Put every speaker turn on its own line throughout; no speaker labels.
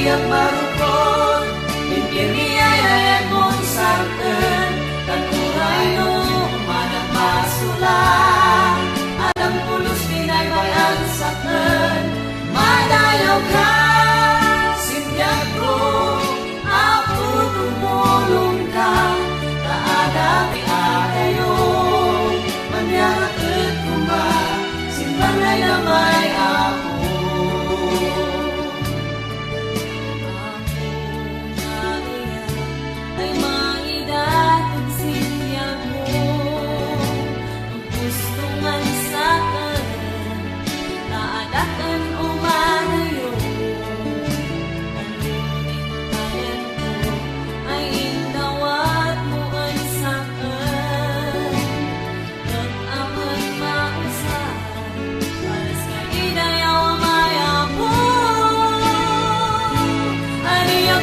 Adiak marukon Pimpiriay layan mong sarken Dan uray no manang masulang Alam pulos dinay bayan saken Madayaw ka Simyak ko Ako tumulong ka Kaadang iahayo Manyarak at kuma Simbanay damay ako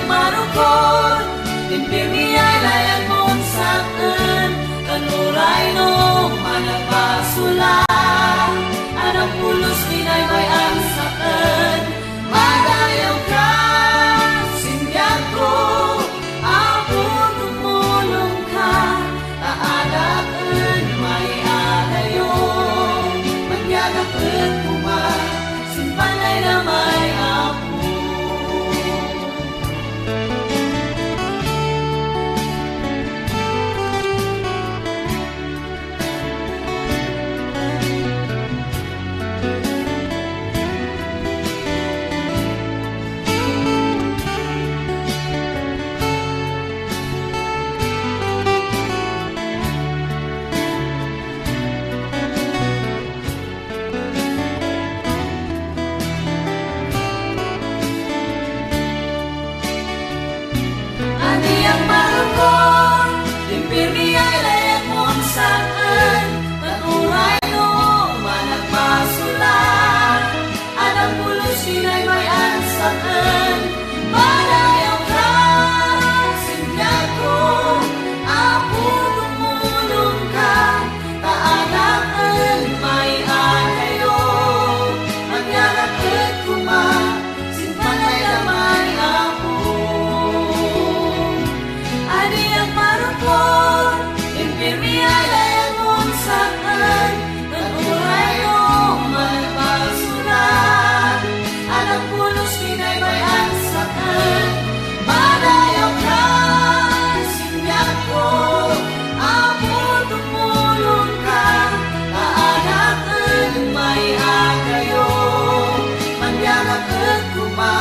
marukon Pimpiriay layan mong saken Kanuray no managpasulang Anang pulos dinay bayan saken Madayaw ka Simbyag ko Ako tumulong ka Kaadaken may alayo Magyadak at kuma Simpanay na may ako Adiak marukon Pimpiriay layan mong saken Naturay no managpasulang Anang pulos dinay bayan saken Madayaw ka Simbyag ko Ako tumulong ka Kaadaken may alayo Magyarak at kuma Simpanay damay ako Adiak marukon Pimpiriay layan mong saken Naturay no managpasulang Anang pulos dinay bayan saken Madayaw ka Simbyag ko Ako tumulong ka Kaadaken may agayo Magyarak at kuma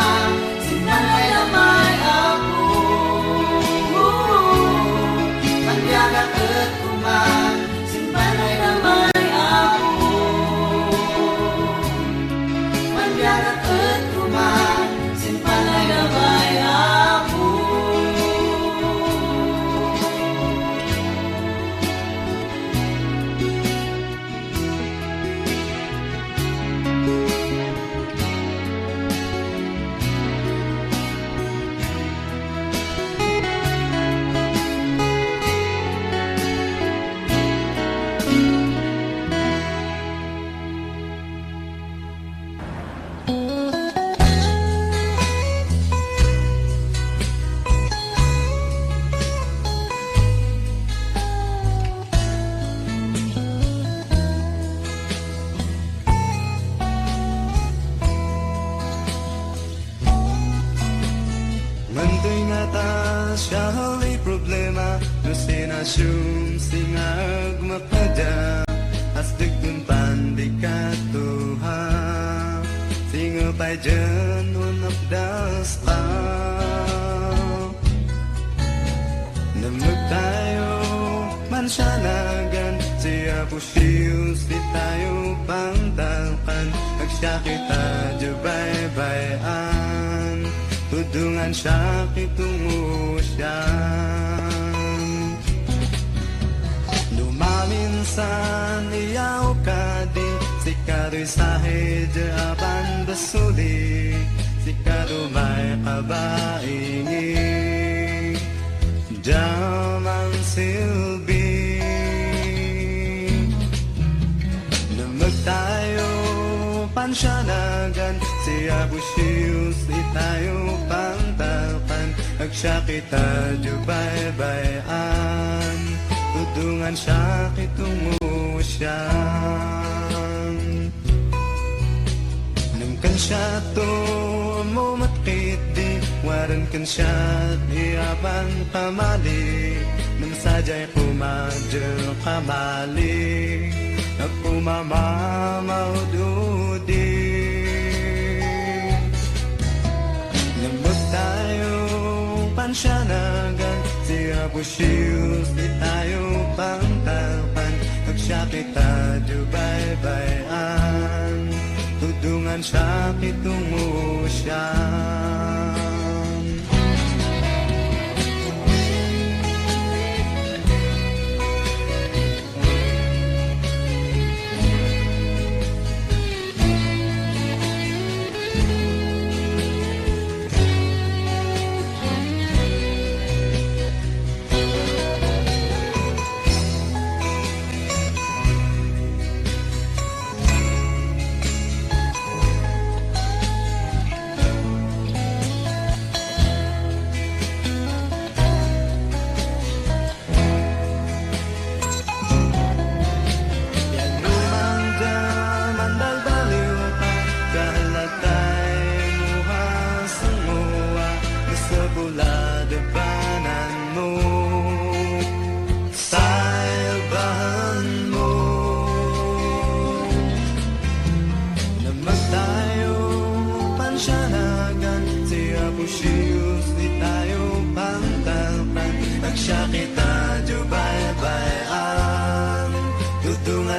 Simpanay damay ako Magyarak at kuma Simpanay damay ako Magyarak at kuma Simpanay damay ako
Mantoy nga ta siya halay problema No sinasum singag mapada Astig dun pandikatuha Singa pa dyan unap das pa Namag tayo mansanagan Siya pusiyo si tayo pangtalkan Nagsya kita jabay-bayan Tudungan siya kitungo siya Dumaminsan iyaw ka di Sikado'y sahe jaaban basuli Sikado may kabaingi Jaman silbi Namag tayo pan pansanagan siya busyus itayo pangtapan agsiya kita jubaybayan tudungan siya kitungo siya namkan siya to mo matkit di waran kan siya iyaban kamali nam sajay kumadyo kamali ako mamamaududi Lambot tayo pansanagan siya busyus di tayo pangtapan agsiya kita jubaybayan tudungan siya kitungo siya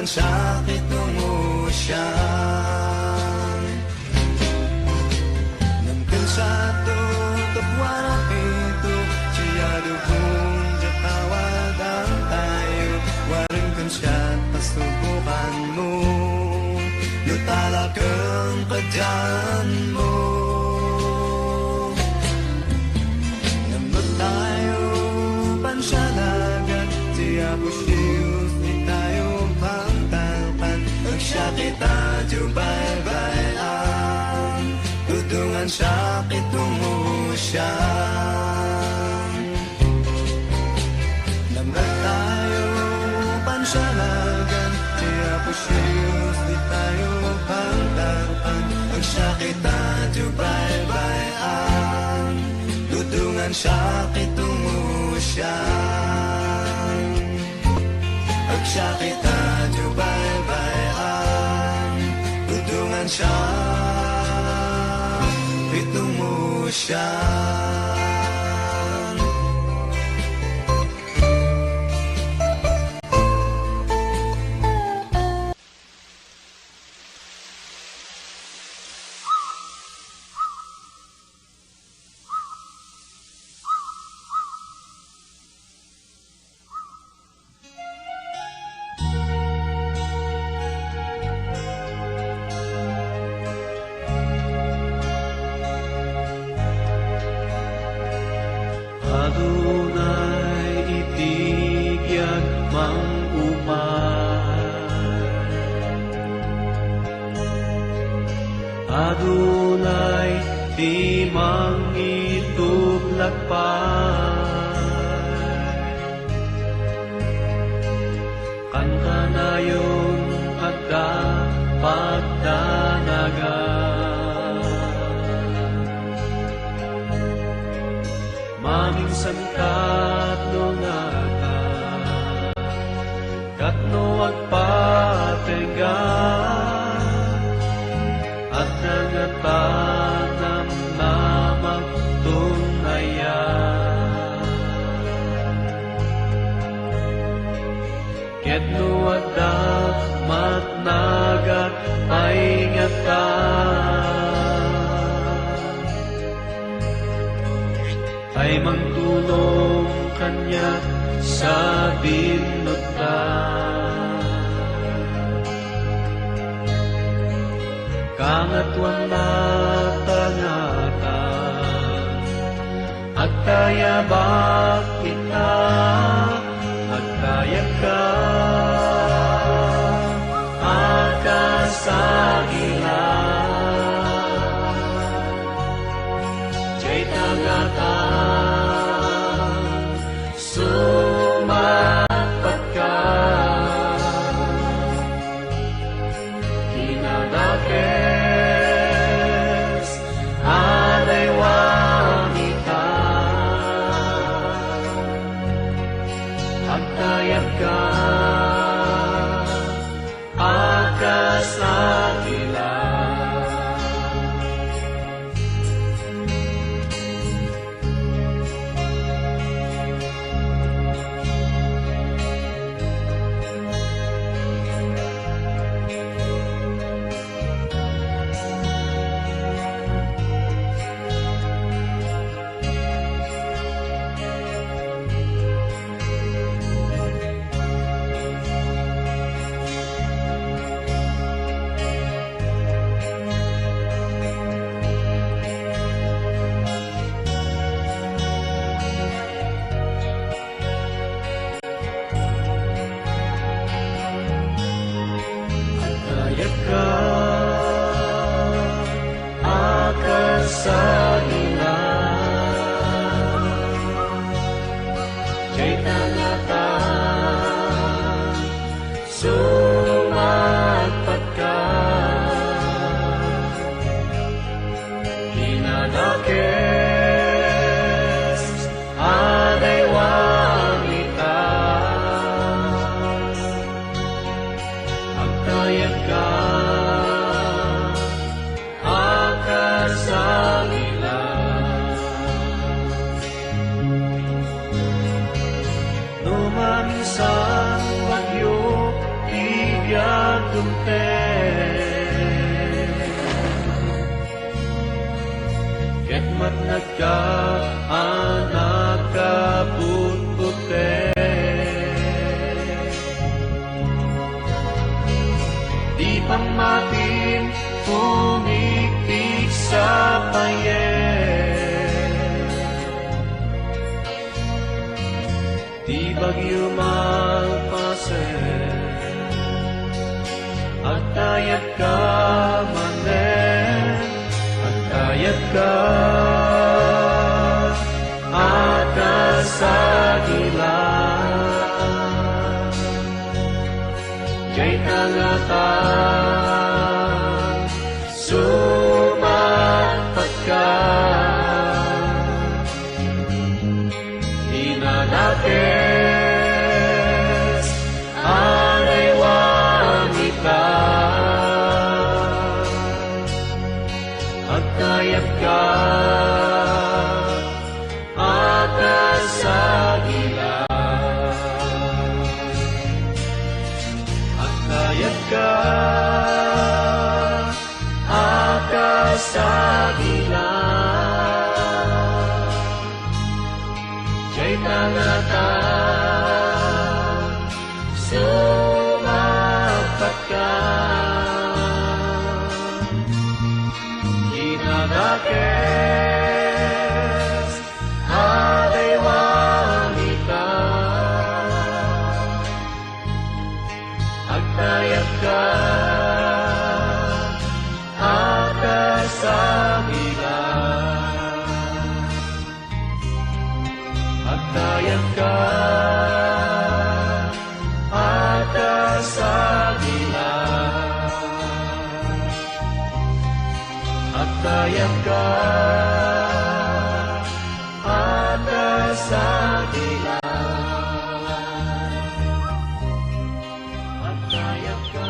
sakit tungo siya namkan sa tutok warak ito siya dukong jakawadang tayo warin kan siya pasubukan mo lutala kang kadyan mo namat tayo pansanagan siya busyus siya kita jubaybayan tudungan sakit tungo siya namat tayo pansanagan siya busyus di tayo pangtapan agsiya kita jubaybayan tudungan sakit tungo siya agsiya kita jubaybayan tudungan siya itungo siya
Adunay itigyan mangupay Adunay di mangituglagpay Kanta na yun at dapat danagan Maminsan katno ngata katno agpatega at nangatanam na magtunaya ketno agdak matnagat ay ngata ay mangtulong kanya sa binuta kangatwan matangata at kaya kita at kaya ka akasagila kasagilan, jay tangatan, sumagpat ka, kinadakes, aday wanita, agtayag ka, akasagilan. Numaminsan bagyo, bigyan dumpe, ket mat nagka-anak kaput-pute, di pamatin pumikpik sa payen, di bagyo magpasen, at tayat ka manen, at tayat ka at kasagilan, jay tangatan, sumagpat ka, inadakes, aday wanita, agtayag ka, akasagilan, agtayag ka, akasagilan, jay tangatan, sumagpat ka, kinadakes, aday wanita, agtayag ka, akasagilan, agtayag ka, akasagilan, agtayag ka, akasagilan, agtayag ka,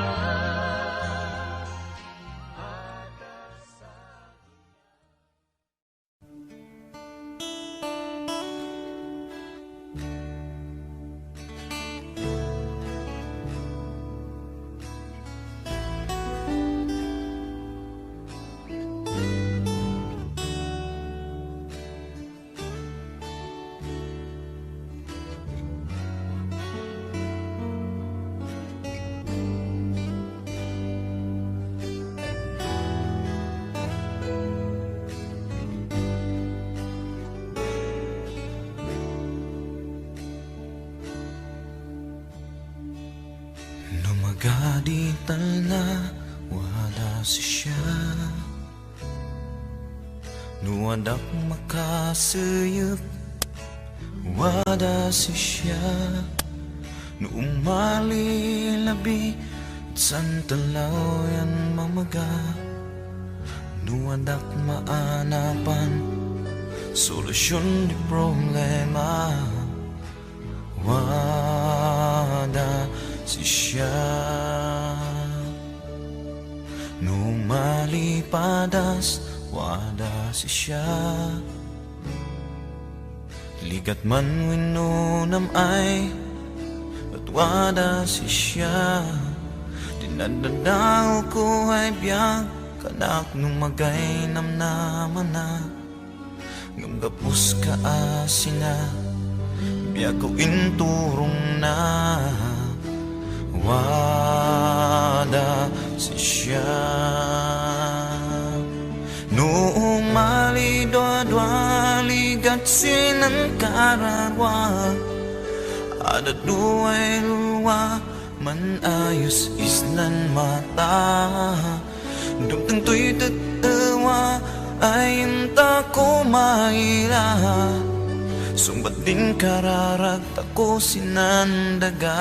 Numagadital na wala siya, nuwadak makasayap wala siya, nuumali labi santalaw yan mamaga, nuwadak maanapan solusyon di problema, wala siya, numalipadas wala siya, ligat man winunam ay at wala siya, dinadadaw ko ay biyag kanak nung magay namnaman na, ngamgapos ka asina biyag ko inturong na, wala siya, noong malidwa-dwa ligat sinangkararwa, ada duay luwa man ayos islan mata, dumtang to'y tatawa ay inta ko maila. Sumbat din kararag tako sinandaga.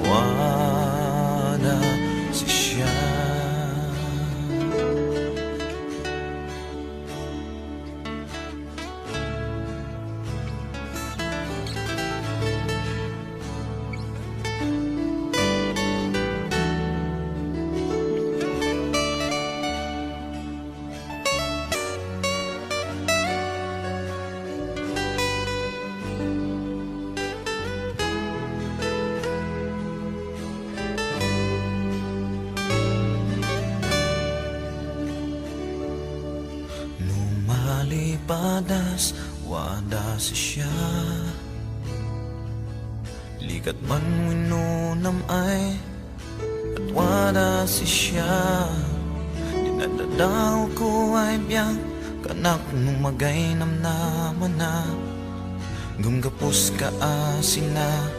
Wada si siya. Lumalipadas, wada si siya. Likat man winunam ay at wada si siya. Dinadadaw ko ay biyak kanak nung magay namnaman na. Gumgapos ka asina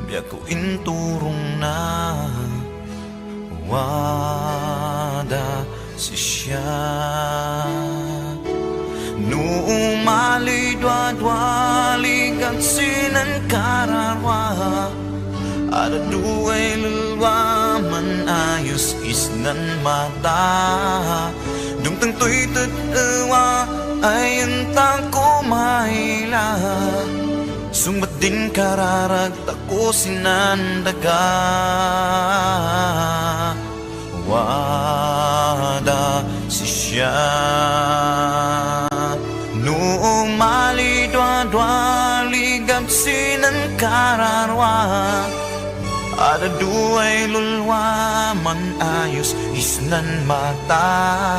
biyak ko inturong na. Wada si siya. Noong malidwa-dwali kang sinan kararwa. Ada duay lulwa man ayos isnan mata. Dumtang to'y tatawa ay entang ko maila. Sumbat din kararag tako sinandaga. Wada si siya. Noong malidwa-dwali gabsinan kararwa. Ada duay lulwa man ayos isnan mata.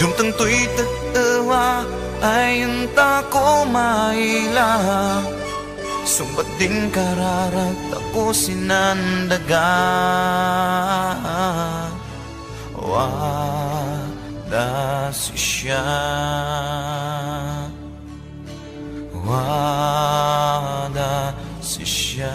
Dumtang to'y tatawa ay enta ko maila. Sumbat din kararag tako sinandaga. Wada si siya. Wada si siya.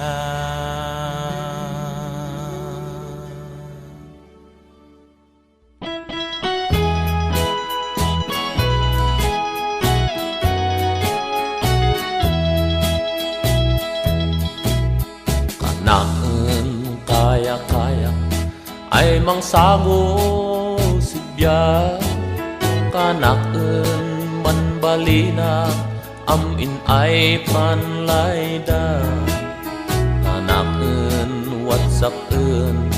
Kanaan kaya-kaya ay mangsango sibya. Kanaan manbalina amin ay panlayda. Kanaan watsapin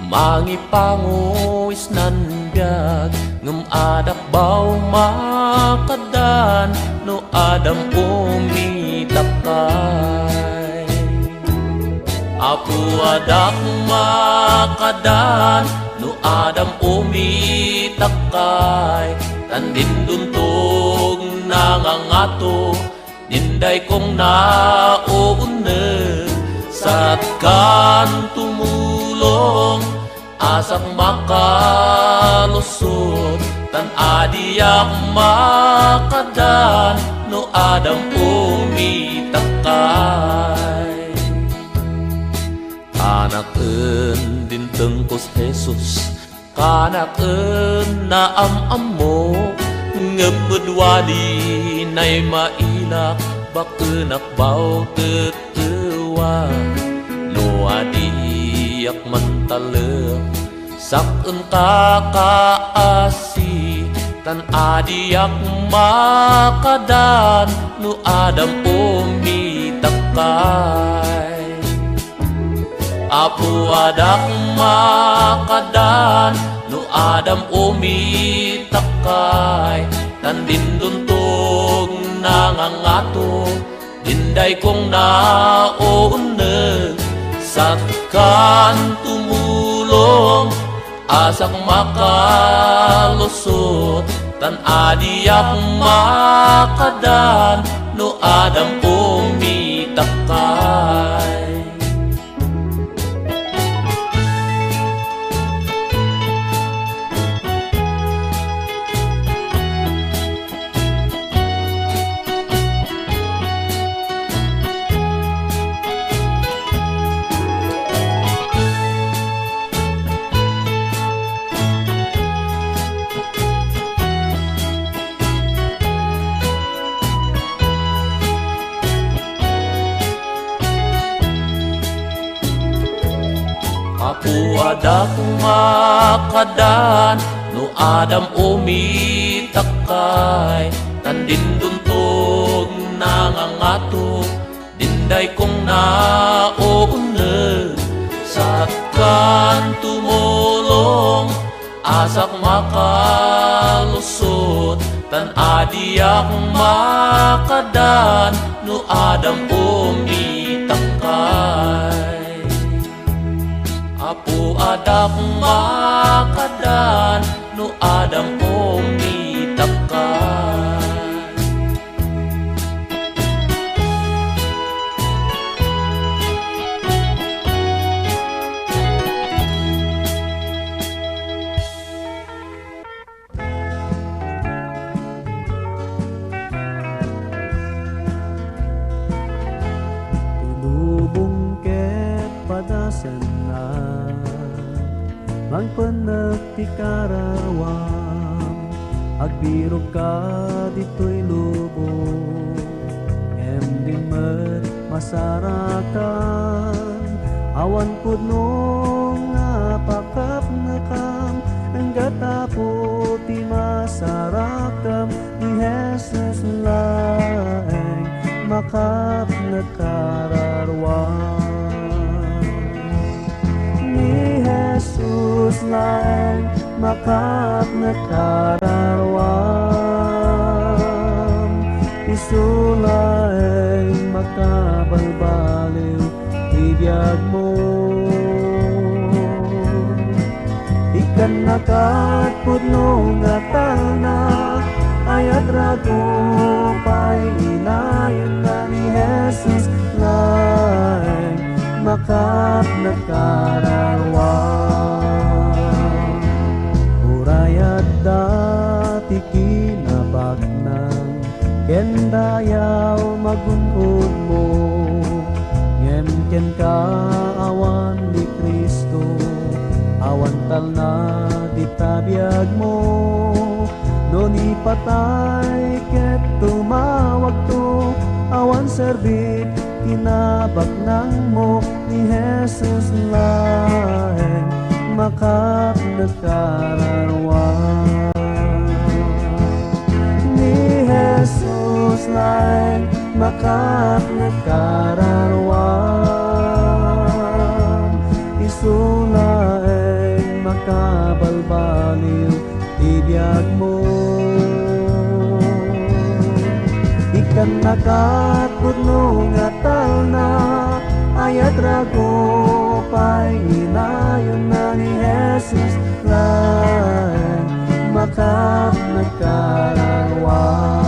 mangipango isnan biag. Ngem adak bau makadan no adam umitapkay. Apu adak makadan no adam umitakay. Tandin duntog nangangato ninday kong nauna. Satkan tumulong asak makalusot. Tan adiyak makadan no adam umitakay. Kanaken din tengkos Jesus, kanaken na am-amo. Ngepedwali nay mailak bakenak bau tetewa. No adiyak mantalek saken kakaasi. Tan adiyak makadan no adam umitakay. Apu adak makadan no adam umitakay. Tandin duntog nangangato dinday kong nauna. Satkan tumulong asak makalusot. Tan adiyak makadan no adam umitakay. Mapuadak makadan no Adam umitakay tandin duntog nangangato dinday kong nauna sakan tumulong asak makalusot tan adiak makadan no Adam umitakay apu adak makadan no Adam umitakay
Magpanag ti karawam agbiro ka dito'y lubong di met masarakan awan pudno nga pakap nakam hanggat apo ti masarakam ni Jesus laeng makap nakararwam ni Jesus laeng makap nakararwam Isu laeng makabalbaliw ibiyag mo ikan nakat pudno nga talna ayat rago pay inayon na ni Jesus laeng makap nakararwam urayat dati kinabak ng kendayaw magunod mo ngem ka awan ni Kristo awan tal na ditabiyag mo non ipatay ket tumawag to awan serbit kinabak nang mo ni Jesus laeng makap nakararwam ni Jesus laeng makap nakararwam Isu laeng makabalbaliw ibiyag mo ikan nakat pudno nga talna ayat rago pay inayon na ni Jesus laeng makap nakararwam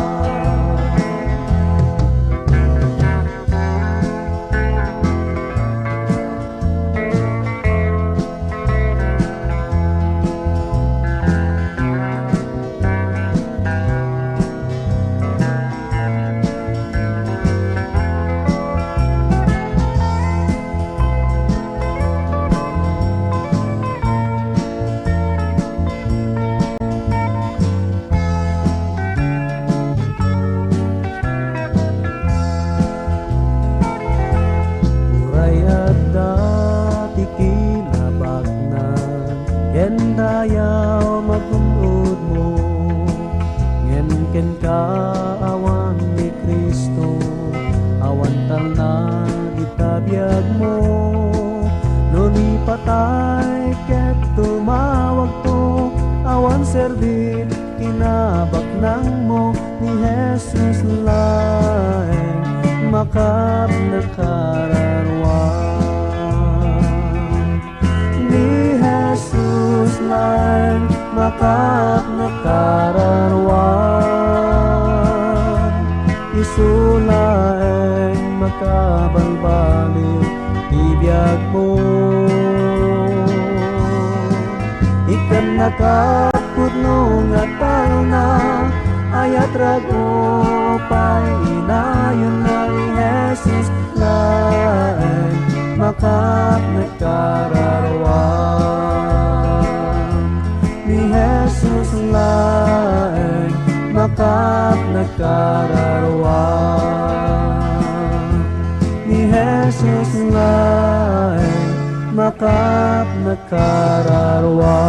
kendayaw magunod mo ngen ka awan ni Kristo awan tal na itabiyag mo non ipatay ket tumawag to awan serbit kinabak nang mo ni Jesus laeng makap nakararwam ni Jesus laeng makap nakararwam Isu laeng makabalbaliw ibiyag mo ikan nakapudno nga talna ayat rago pay inayon na ni Jesus laeng makap nakararwam ni Jesus laeng makap nakararwam ni Jesus laeng makap tangkap nakararwa.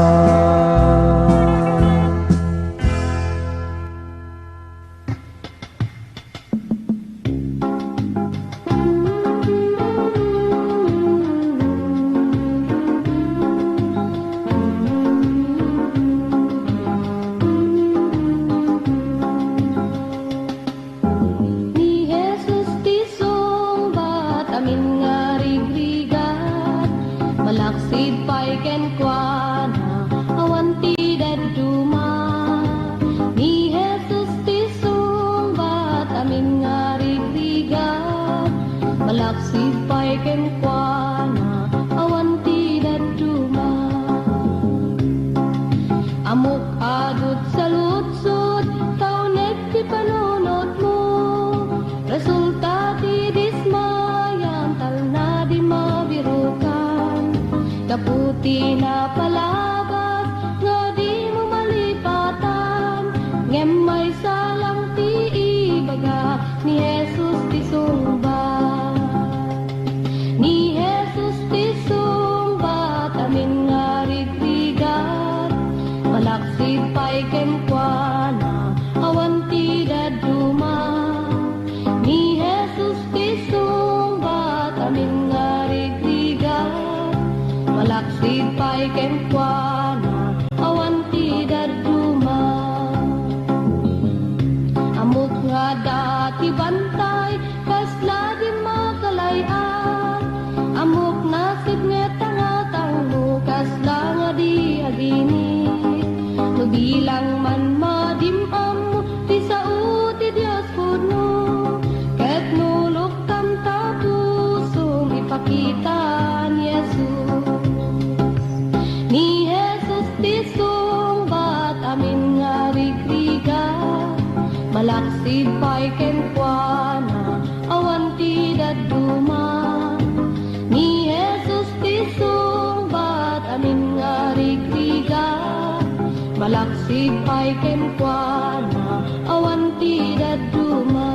Ni Jesus tisungbat amin nga rigrigat, malaksid pa'y kenkwana awan ti daduma. Ni Jesus tisungbat amin nga rigrigat, malaksid pa'y kenkwana awan ti daduma. Amok adut sa lutsod, taunet ti panunod mo. Resulta ti dismayan, tal na di mabirukan. Kaputi na palabas, nga di mo malipatan. Ngem may salang ti ibaga, ni Jesus ti sungbat. Ni Jesus ti sungbat, amin nga rigrigat. Malaksid pa'y kenkwana, awan ti daduma. Ni Jesus ti sungbat, amin nga rigrigat. Malaksid pa'y kenkwana, awan ti daduma. Amok nga dati bantay, kasla di makalayan. Amok nasib nga tangatang mo, kasla nga di agini. Bilang man madimam mo, ti sao ti Diyos puno. Ket nulok tam ta puso, ipakita ni Jesus. Ni Jesus ti sungbat, amin nga rigrigat. Malaksid pa'y kenkwana, awan ti daduma. Ni Jesus ti sungbat, amin nga rigrigat. Malaksid pa'y kenkwana, awan ti daduma.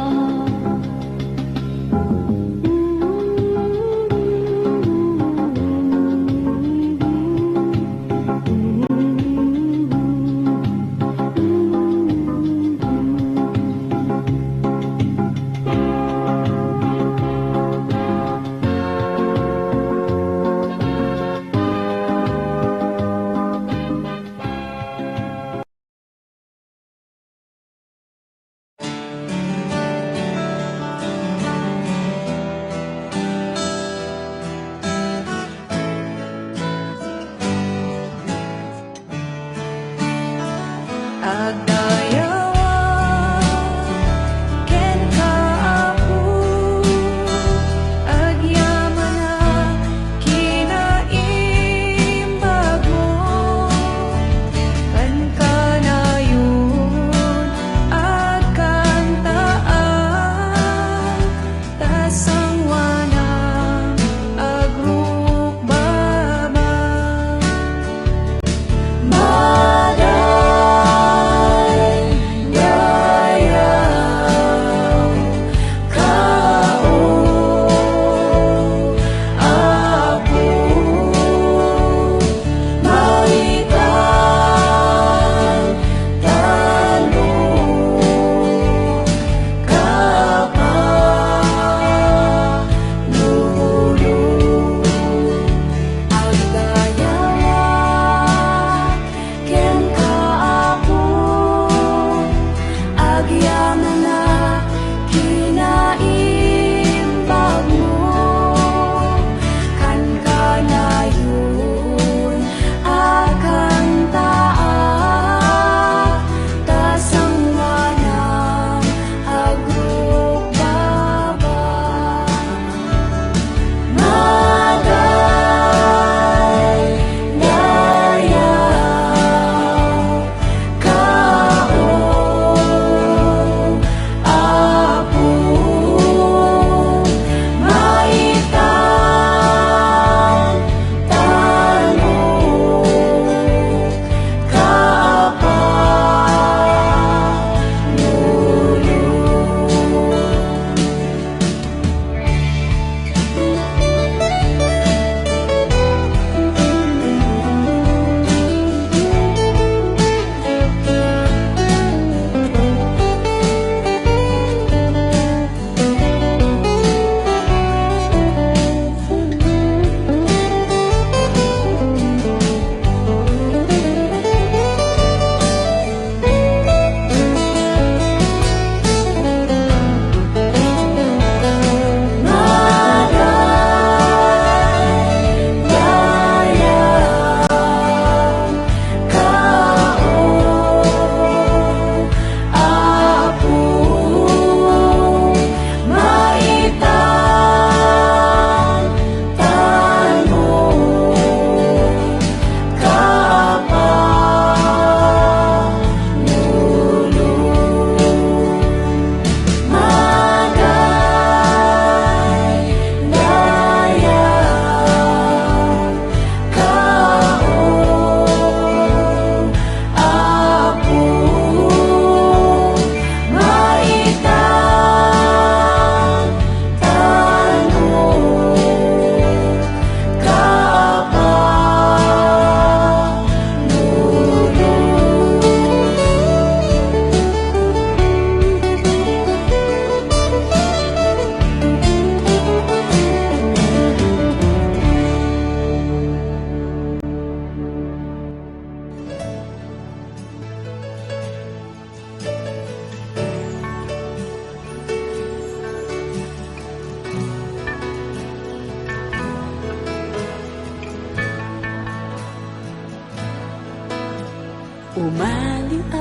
umaliak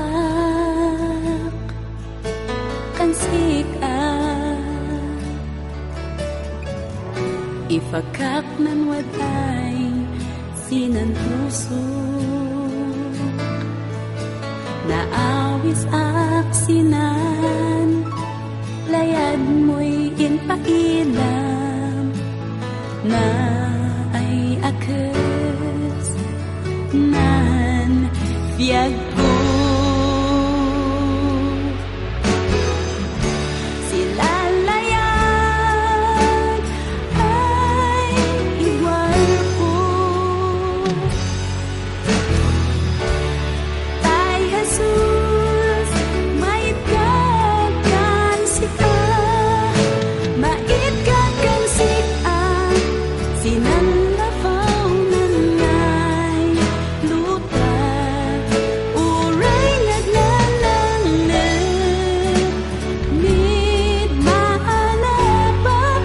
kan sikap ifakak nan waday sinan puso naawis aksinan layad mo'y inpailam na ay akes nan biyag ko sila layad ay igual ko tay Jesus may kagan sika mait kagan sika sinan lafaw nanay luta uray nagnalangnit mid maalapak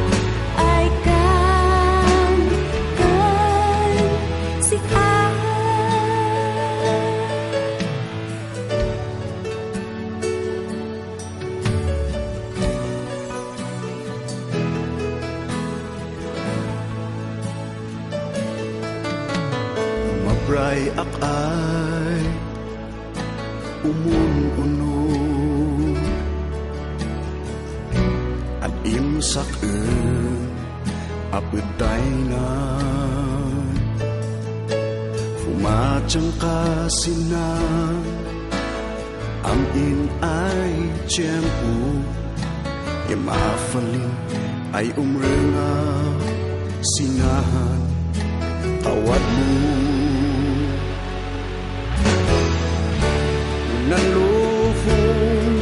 ay kan sika
Mabray akay umun-uno at imsak apetay na fumachang kasinan amin ay tiyempo yamafalin ay umrenga sinahan tawad mo nanlufong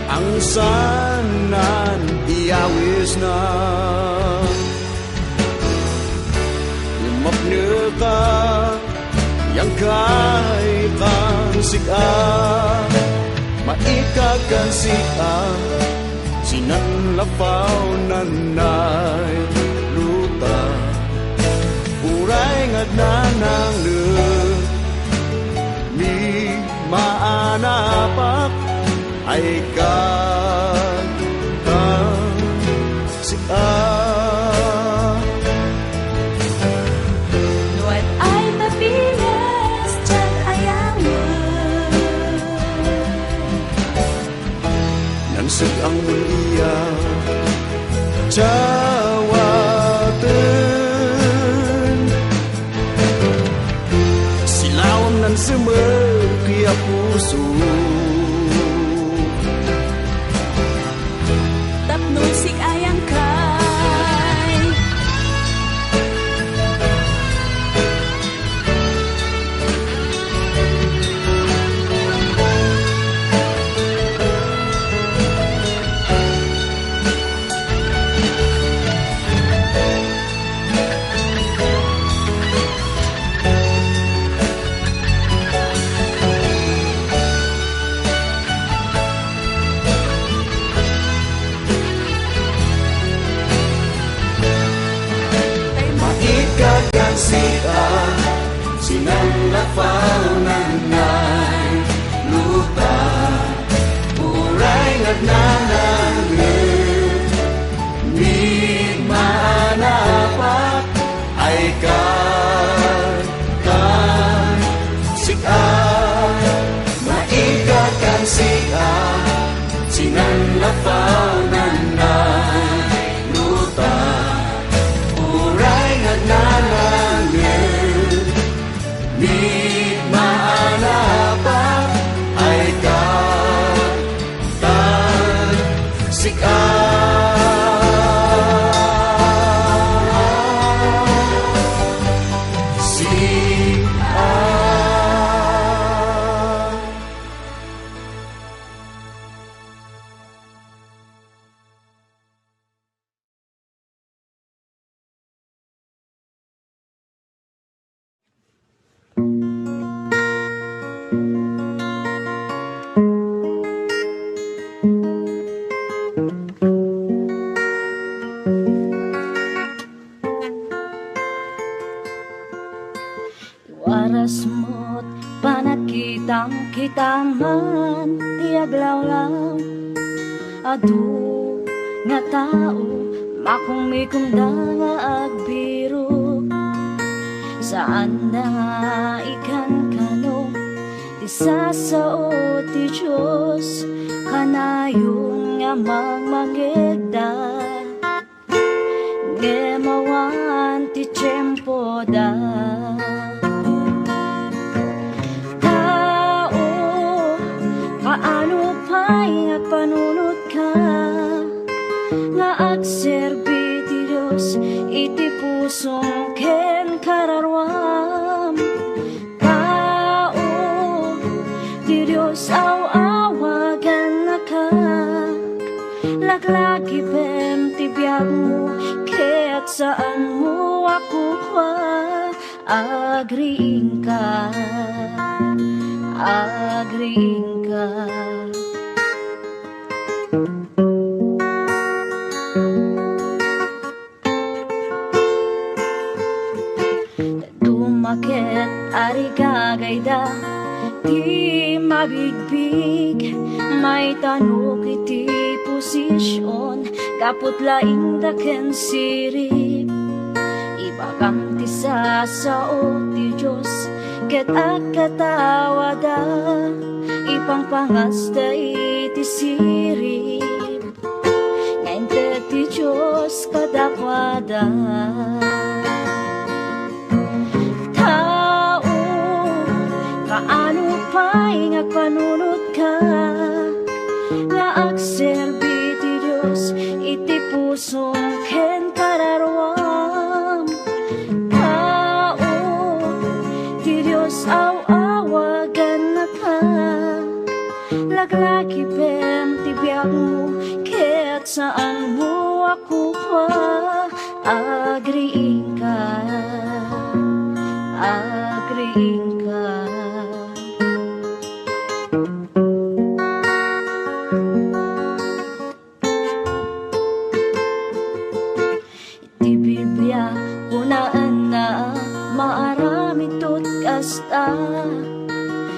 ang sanan iawis na lumapne ka yang kay kang sika maikagan sika sinan lapaw nanay luta uray ngadnanang mi maanapak ay kan sika
nuat ay tapilas tiyan ayaman
nansig ang mulia jawatan silawam nan semekia puso
tapnusik ayang kay
maikagan sika sinan lapaw nanay luta uray nagnanangin mid maanapak ay kan sika maikagan sika sinan lapaw nanay luta uray nagnanangin mid maanapak ay kan sika
waras mo't pan nakitang-kita man ti aglawlaw. Adu nga tao makumikumda nga agbiro. Saan na nga ikan kano ti sasao ti Diyos kanayon nga magmagigda. Gemawan ti tiyempo da. Tao, paano pa'y agpanunod ka nga agserbi ti Diyos iti pusong ken kararwam. Tao, ti Diyos awagan na ka, laglagi bem ti biyag mo, kaya't saan mo ako pa agriing ka, agriing ka. Dumaket ari gagayda ti mabigbig, may tanok iti posisyon kaput laing daken sirip. Ibagam ti sasao ti Diyos ket agkatawada, ipangpangasta iti sirip ngayon ti Diyos kadakwada. Tao, kaano pa'y ngagpanunod ka nga agserbi ti Diyos iti pusong ken kararwam. Tao, ti Diyos awagan na ka, laglagi bem ti biyag mo, kaya't saan mo ako pa agriing ka, agriing ka. Iti Biblia kunaan na maarami tot kasta,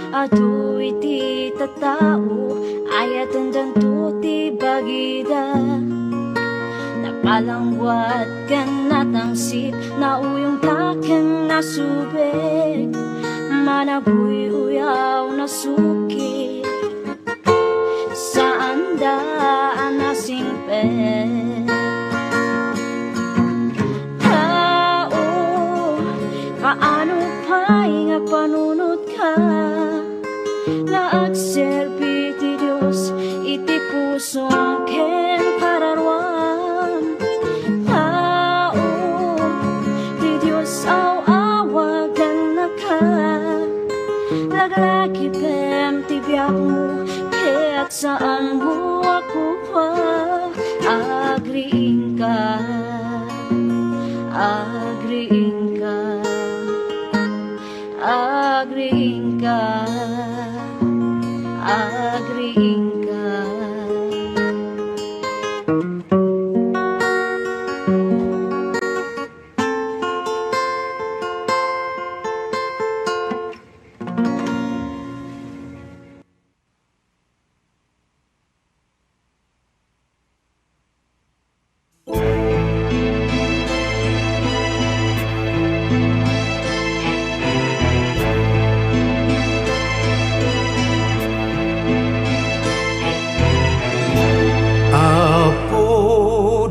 adu iti tatao ayatan danto ti bagida. Napalangwat kan natangsit na uyong taken nasubek, manabuy uyaw na suki saan daan nasingpet. Tao, kaano pa'y ngagpanunod ka nga agserbi ti Diyos iti pusong ken kararwam. Tao, ti Diyos awagan na ka, laglagi bem ti biyag mo, kaya't saan mo ako pa agriing ka, agriing ka, agriing ka, agriing ka.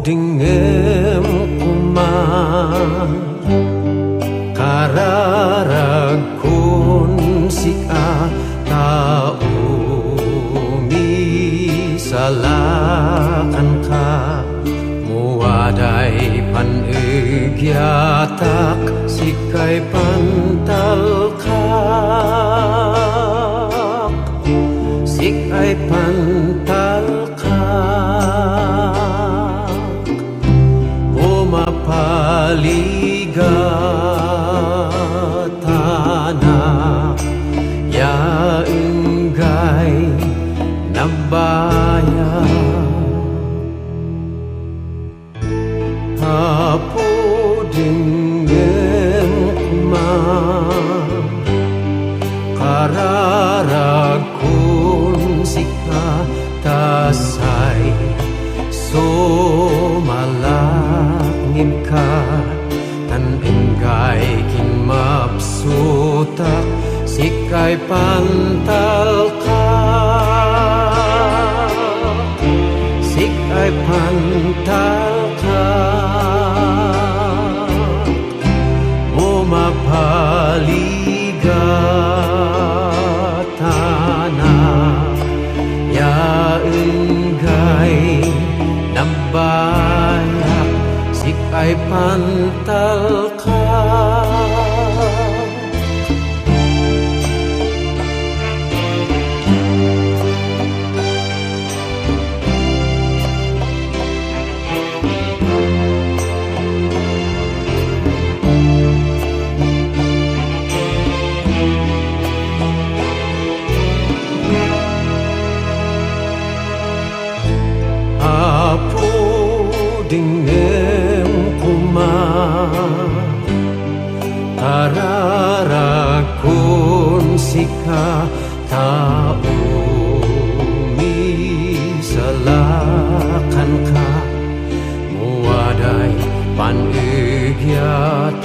Dingem kuman kararagkun sika tao misalakan ka, muwaday panegyatak sikay pantalkak, sikay pantalkak. Paligatana ya enggay nabaya, hapo dingem ma Kararagkun sika tasay Sumalangin ka Tan enggay kinmapsutak Sikay pantal ka Sikay pantal ka Umapaligatana Ya enggay nambayak Sikay pantal ka Dingem kuma Kararagkun sika Umisalakan ka Muwaday panigyatak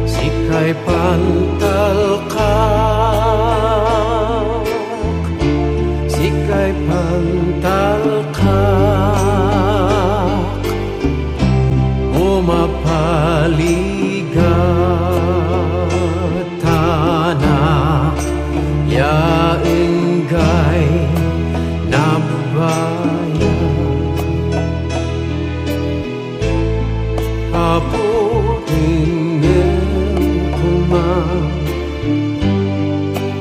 Sikay pantal ka Sikay pantal ka Mapaligatana Ya enggay nabayan Kapudingin kuma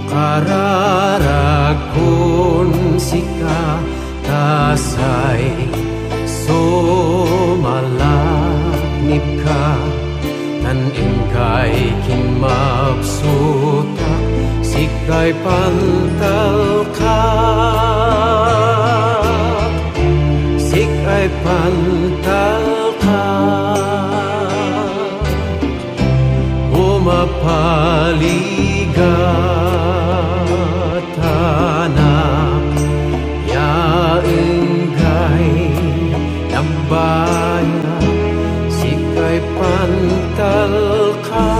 Kararagkun sika tasay Sumalaknip ka Tan enggay kinmapsutak Sikay pantal ka Sikay pantal ka Umapaligatana Ya enggay nambaya Sikay pantal ka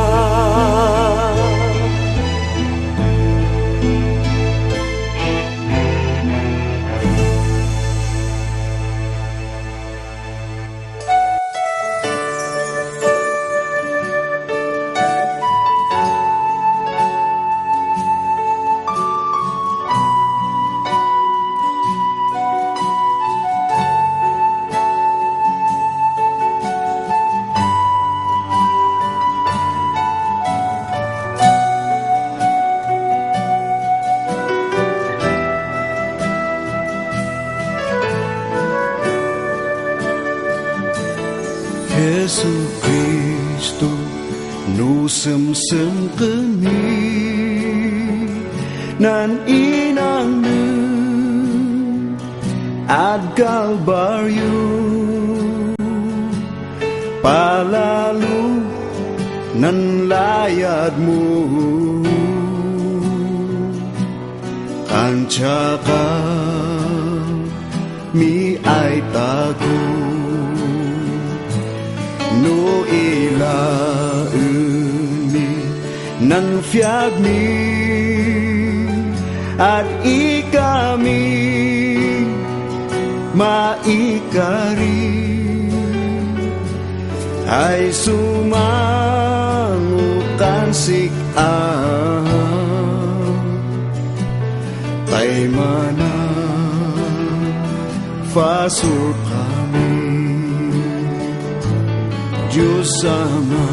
Yesus Kristus nu sem keni nan inang nu ad Kalbaryo palalu nan layadmu kancaka mi ay tago no ila uni nan fiag mi at ikami maikari ay sumangukan sik'an tay mana fasur kami Diyos sama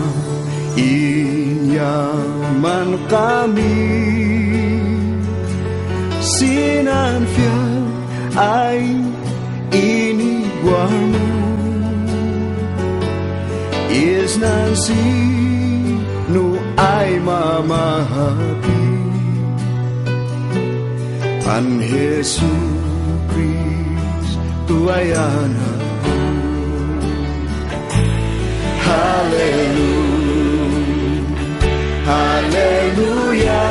inyaman kami sinanfiag ay inibuan is nansi no ay mamahapi an Jesus Cristo ay anak. Hallelujah, hallelujah,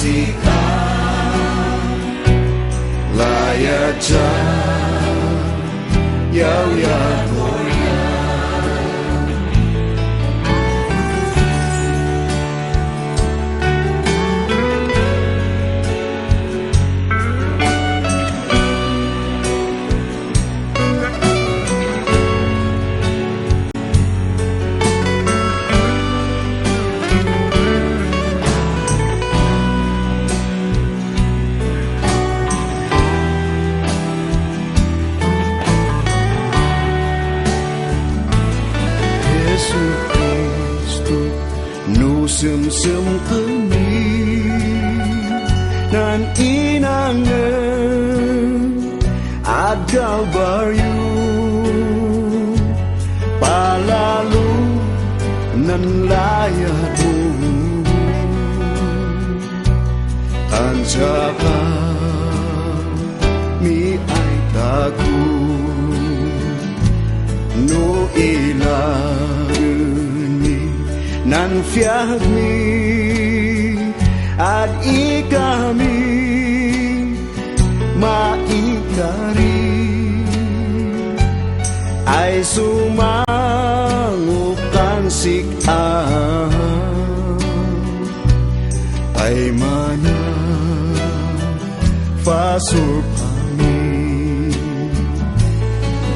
sika Laya cha Yau ya goya Sum kami nan inangan agaw baryo palalu nan layat mo tansaka mi ay taku no ilagani nan fiag mi at ikami maikari ay sumangukan sikap ay mana fasur kami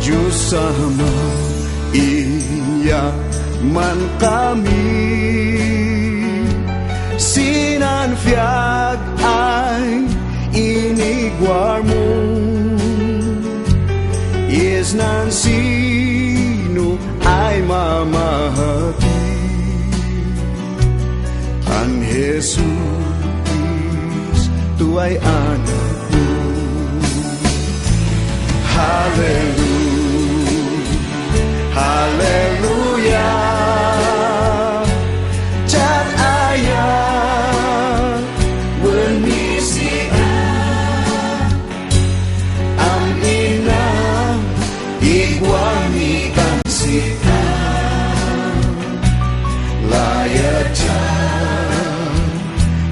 Diyos sama iya man kami sinanfiag ay inigwar mo is nan sino ay mamahati ang Jesus tu ay anak mo Hallelujah Hallelujah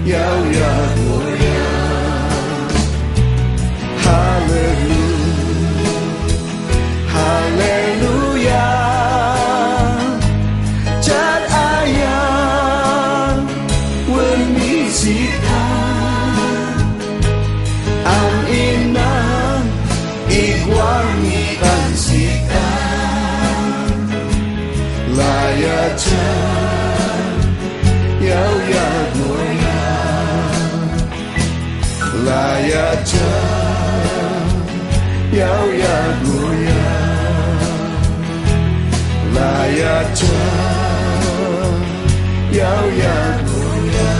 Yau ya goya Hallelujah Hallelujah Chat ayah Wenisika Ang ina Igwarnikan sika Layat Yau ya goya Layat Yau ya goya Layat Yau ya goya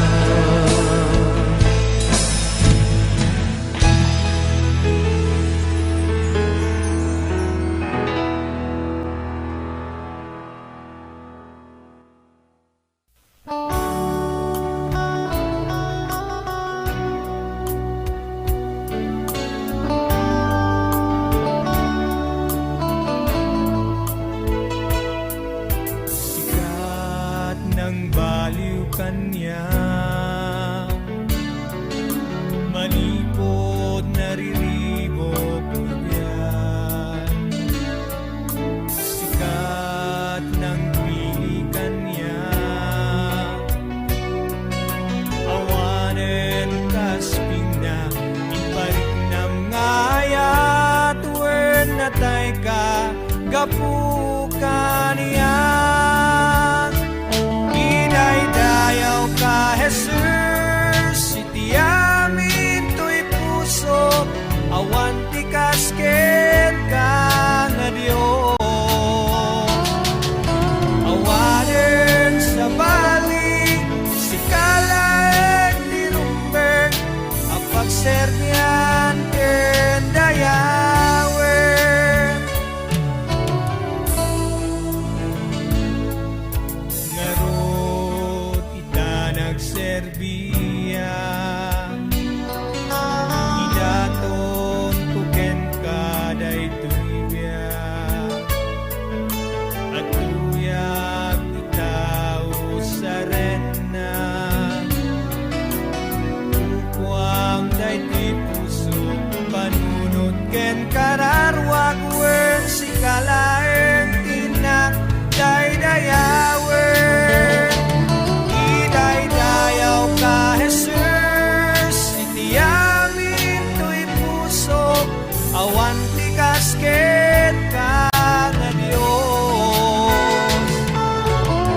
Malipot nariribok yan Sikat ng pilikan niya Awanen kasping na Iparik ng ngaya Tuwer na tay ka Gapuka niya Inay-dayaw ka Jesus Itiamin to'y puso Awan ti kasket ka nga Diyos Awanen sa bali Si kalag di rumbeng Ang pagsernian ken dayawer Ngarot ita nagserbiya Idaton tuken kaday tuibya At tuyag itao sa rena awan ti kasket ka nga Dios.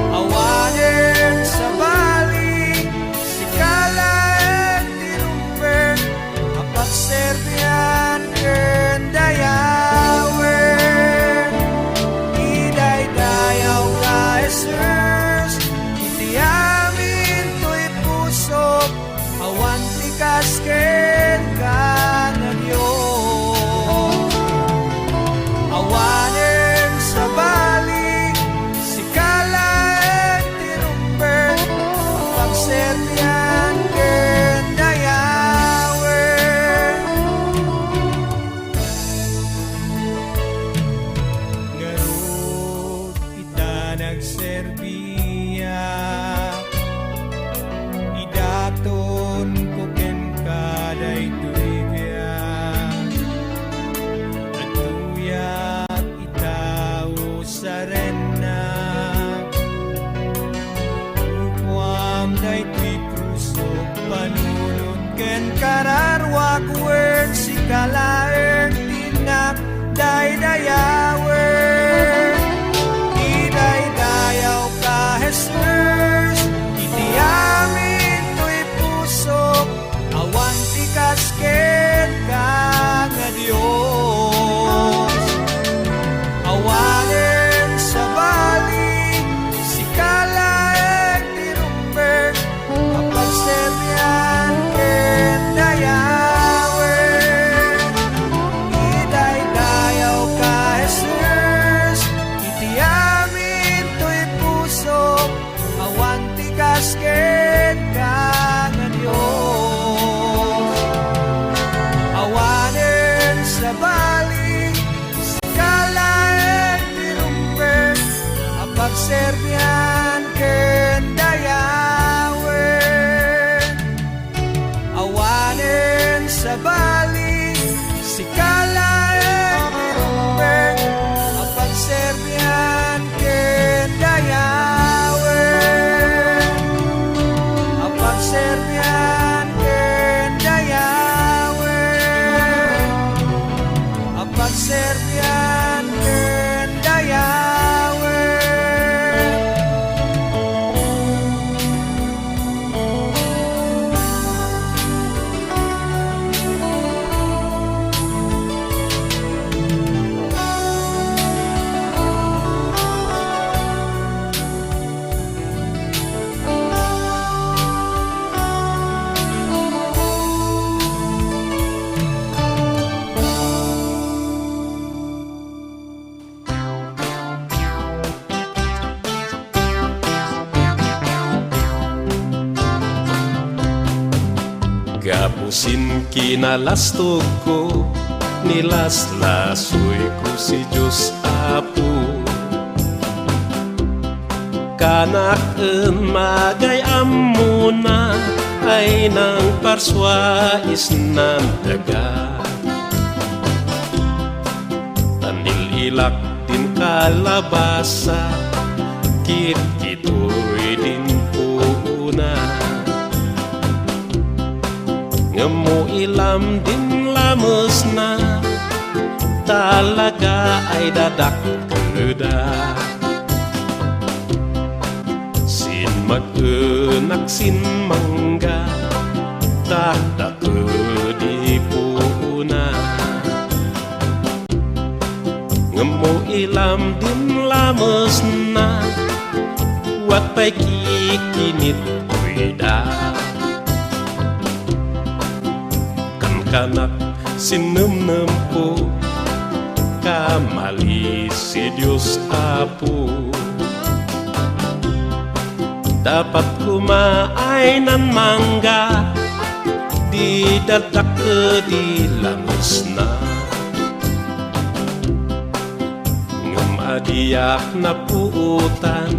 Awanen sa bali si kalaan ti rumber apat serbian ken dayawen. Idaydayaw ka Jesus iti amin to'y pusok awan ti kasket ka nga Dios. Awanen sa bali si kalaan ti rumber pagserbian ken dayawen. Garud ita nagserbiya idaton ko ken kaday tuibyan at tuyak itaw sa rena upuam day tipusok panunod ken kararwag wen si kalaeng tinak day dayawen. Idaydayaw ka Jesus iti amin to'y pusok awan ti kasket ka nga Dios. Awanen sa bali si kalaeng ti rumber apagserbian ken dayawen. Idaydayaw ka Jesus iti amin to'y pusok awan ti kasket ka nga Dios. Awanen sa bali si kalaeng ti rumber apagserbian ken dayawen. Awanen sa bali si kalaeng ti rumber apagserbian ken dayawen. Apagserbian ken dayawen. Apagserbian ken dayawen.
Gapusin kinalastog ko, nilaslasoy ko si Diyos Apo. Kanaken magayam mo na ay nang parswais ng daga. Tanililak din kalabasa, kit-kitoy din puna. Ngemo ilam din lamos na talaga ay dadak keda. Sin mag-enak sin mangga dadak di puna. Ngemo ilam din lamos na wat pa'y kikinit kuida. Kanak sinumnum ko kamali si Diyos Apo. Dapat kumain ng mangga di dadak di lamos na. Ngumadiyak na puutan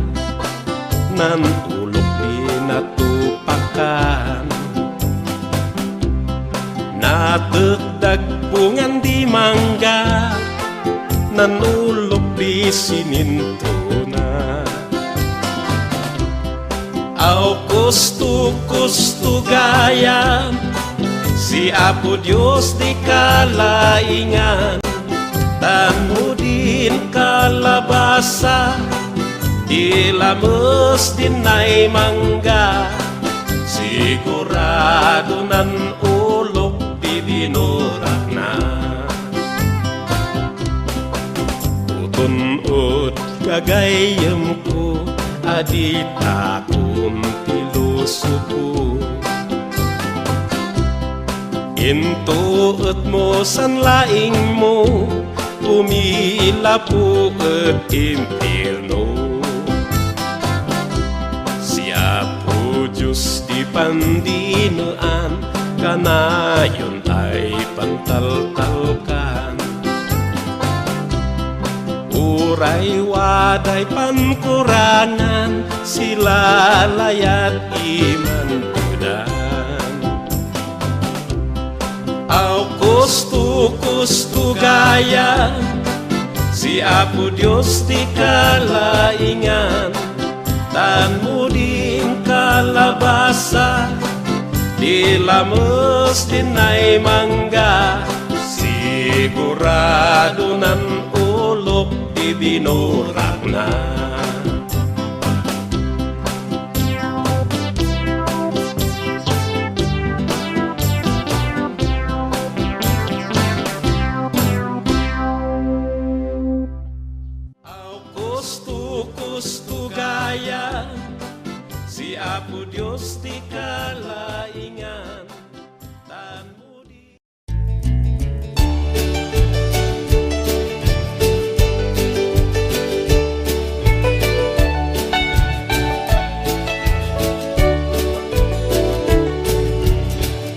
nan ulok di natupakan. Natagdag bungan di mangga nanulog di sinintuna. Aw gusto gaya Si Apo Diyos di kalaingan, tanu din kalabasa, di lames dinay mangga, sigurado nan ulok di binurak na. Utunod kagayam ko, adita kong pilosopo. Intuot mo san laing mo, umila po at impirno. Siya po Diyos di pandinaan, kanayon ay pantaltalkan. Uray waday pankurangan, sila layat iman tudan. Au kustu gaya, si Apo Diyos di kalaingan, tan muding kalabasa, di lames dinay mangga, sigurado nan ulok di binurak na. Kustu gaya, si Apo Diyos di kalaingan, tan mudi.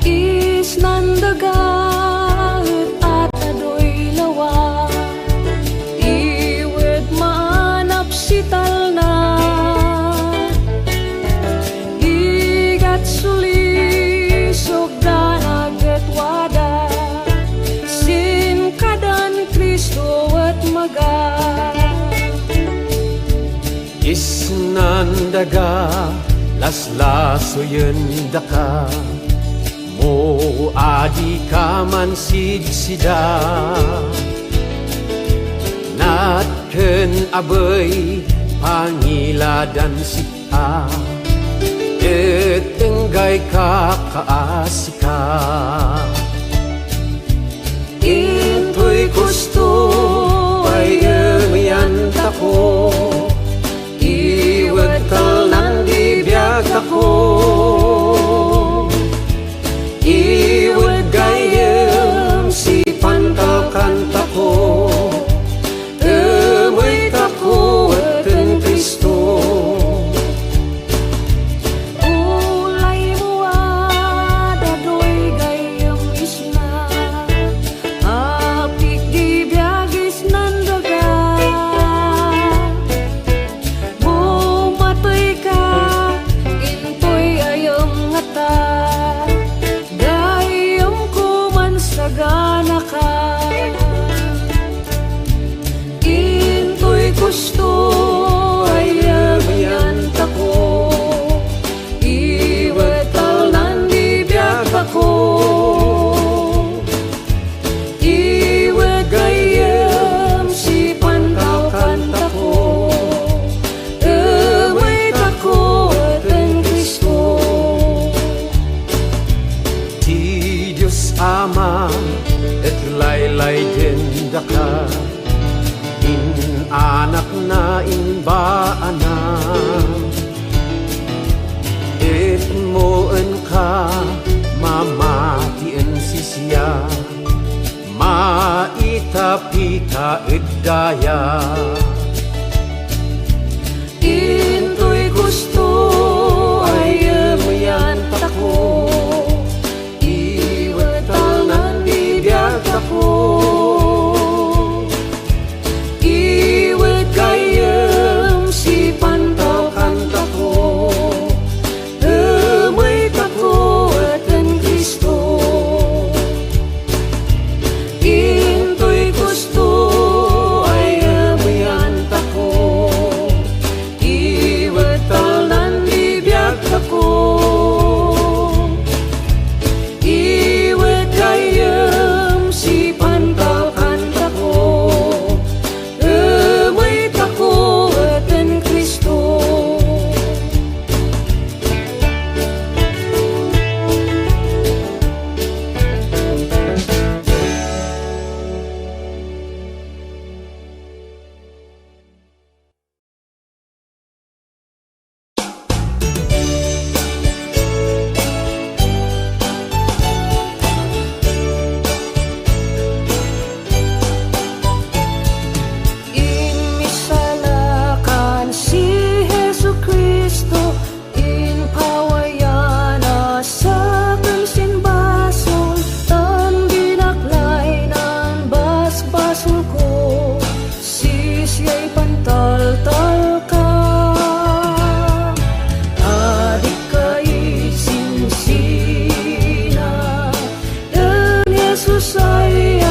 Isnandaga at adoy lawa, iwed maanap sital na, igat suli sogdanagat wada, sin kadan Kristo at maga.
Isnandaga laslaso yendaka, mo adi ka man sidsida, natken abay pangiladan sita, et enggay ka kaasika. Into'y gusto ay emyanta ko, iwag kal nang bibiyag ako. Iwag gayam si pantal kanta ko, emoy kako at ang Kristo.
Ulay mo dadoy gayam isna, apik di biyagis nandaga. Bumatoy ka, intoy ayam ngata, gayam ko man sagana ka. Into'y gusto ay yamyanta ko, iwat tal nandibiyag ako. Iwat gayam si pantaw kanta ko, emoy kako at ang Kristo.
Si Diyos Ama et laylay din daka, anak na inbaana, et moen ka mamatien sisya, maitapi ka edaya.
Into'y gusto ay emyanta ko, iwat tal nandibiyag ako. Iwat gayam si pantaw kanta ko, emoy kako at ang Kristo. Into'y gusto ay emyanta Yesus saya